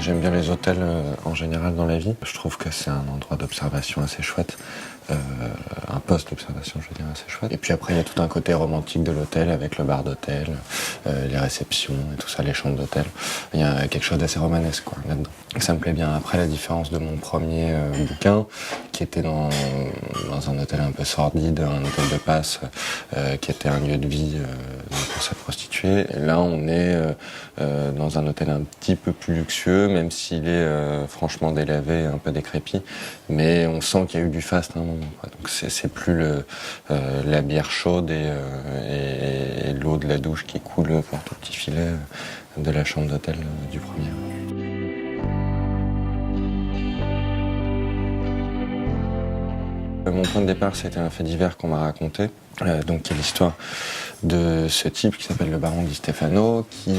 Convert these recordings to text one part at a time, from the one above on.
j'aime bien les hôtels en général dans la vie. Je trouve que c'est un endroit d'observation assez chouette. Un poste d'observation, je veux dire, assez chouette. Et puis après, il y a tout un côté romantique de l'hôtel avec le bar d'hôtel, les réceptions et tout ça, les chambres d'hôtel. Il y a quelque chose d'assez romanesque, quoi, là-dedans. Et ça me plaît bien. Après, la différence de mon premier bouquin, qui était dans un hôtel un peu sordide, un hôtel de passe, qui était un lieu de vie pour sa prostituée. Et là, on est dans un hôtel un petit peu plus luxueux, même s'il est franchement délavé, un peu décrépit. Mais on sent qu'il y a eu du faste à un moment. Donc c'est plus la bière chaude et l'eau de la douche qui coule par tout petit filet de la chambre d'hôtel du premier. Mon point de départ, c'était un fait divers qu'on m'a raconté. Donc, qui est l'histoire de ce type qui s'appelle le baron Di Stefano, qui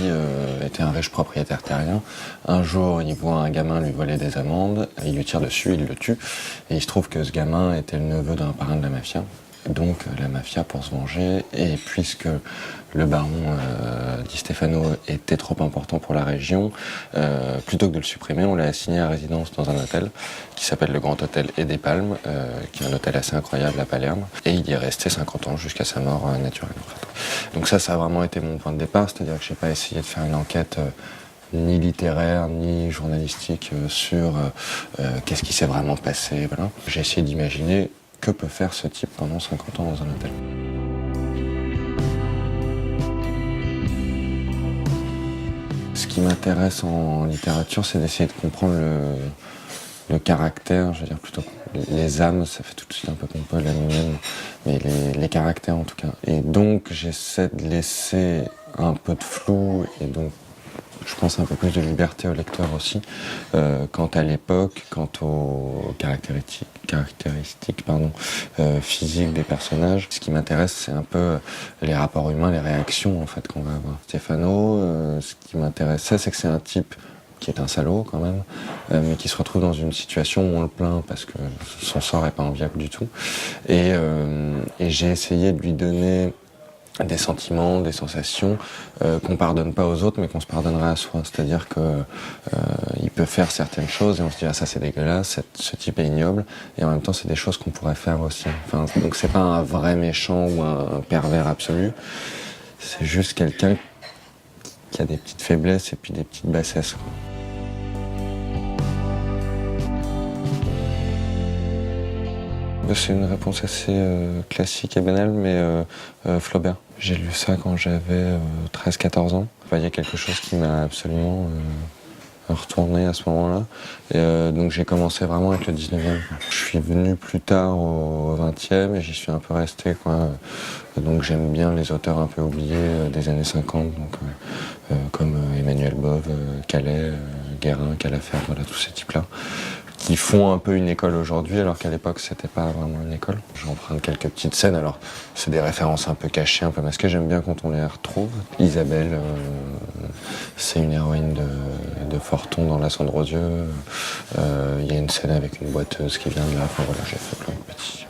était un riche propriétaire terrien. Un jour, il voit un gamin lui voler des amandes, il lui tire dessus, il le tue. Et il se trouve que ce gamin était le neveu d'un parrain de la mafia. Donc la mafia, pour se venger, et puisque le baron Di Stefano était trop important pour la région, plutôt que de le supprimer, on l'a assigné à résidence dans un hôtel qui s'appelle le Grand Hôtel et des Palmes, qui est un hôtel assez incroyable à Palerme, et il y est resté 50 ans jusqu'à sa mort naturelle. En fait. Donc ça a vraiment été mon point de départ, c'est-à-dire que j'ai pas essayé de faire une enquête ni littéraire, ni journalistique sur qu'est-ce qui s'est vraiment passé. Voilà. J'ai essayé d'imaginer que peut faire ce type pendant 50 ans dans un hôtel. Ce qui m'intéresse en littérature, c'est d'essayer de comprendre le caractère, je veux dire plutôt les âmes, ça fait tout de suite un peu pompeux, l'âme humaine, mais les caractères en tout cas. Et donc j'essaie de laisser un peu de flou et donc je pense un peu plus de liberté au lecteur aussi, quant à l'époque, quant aux caractéristiques physiques des personnages. Ce qui m'intéresse, c'est un peu les rapports humains, les réactions en fait qu'on va avoir. Stefano, ce qui m'intéressait, c'est que c'est un type qui est un salaud quand même, mais qui se retrouve dans une situation où on le plaint parce que son sort est pas enviable du tout. Et j'ai essayé de lui donner des sentiments, des sensations qu'on pardonne pas aux autres mais qu'on se pardonnerait à soi. C'est-à-dire que il peut faire certaines choses et on se dit ah ça c'est dégueulasse, ce type est ignoble, et en même temps c'est des choses qu'on pourrait faire aussi. Enfin, donc c'est pas un vrai méchant ou un pervers absolu, c'est juste quelqu'un qui a des petites faiblesses et puis des petites bassesses, quoi. C'est une réponse assez classique et banale, mais Flaubert. J'ai lu ça quand j'avais 13-14 ans. Enfin, il y a quelque chose qui m'a absolument retourné à ce moment-là. Et donc j'ai commencé vraiment avec le 19e. Je suis venu plus tard au 20e et j'y suis un peu resté, quoi. Donc j'aime bien les auteurs un peu oubliés des années 50, donc, comme Emmanuel Bove, Calais, Guérin, Calafert, voilà, tous ces types-là, qui font un peu une école aujourd'hui, alors qu'à l'époque, c'était pas vraiment une école. J'emprunte quelques petites scènes, alors c'est des références un peu cachées, un peu masquées, j'aime bien quand on les retrouve. Isabelle, c'est une héroïne de Forton dans La Cendre aux yeux. Il y a une scène avec une boiteuse qui vient de là, enfin voilà, j'ai fait plein de petits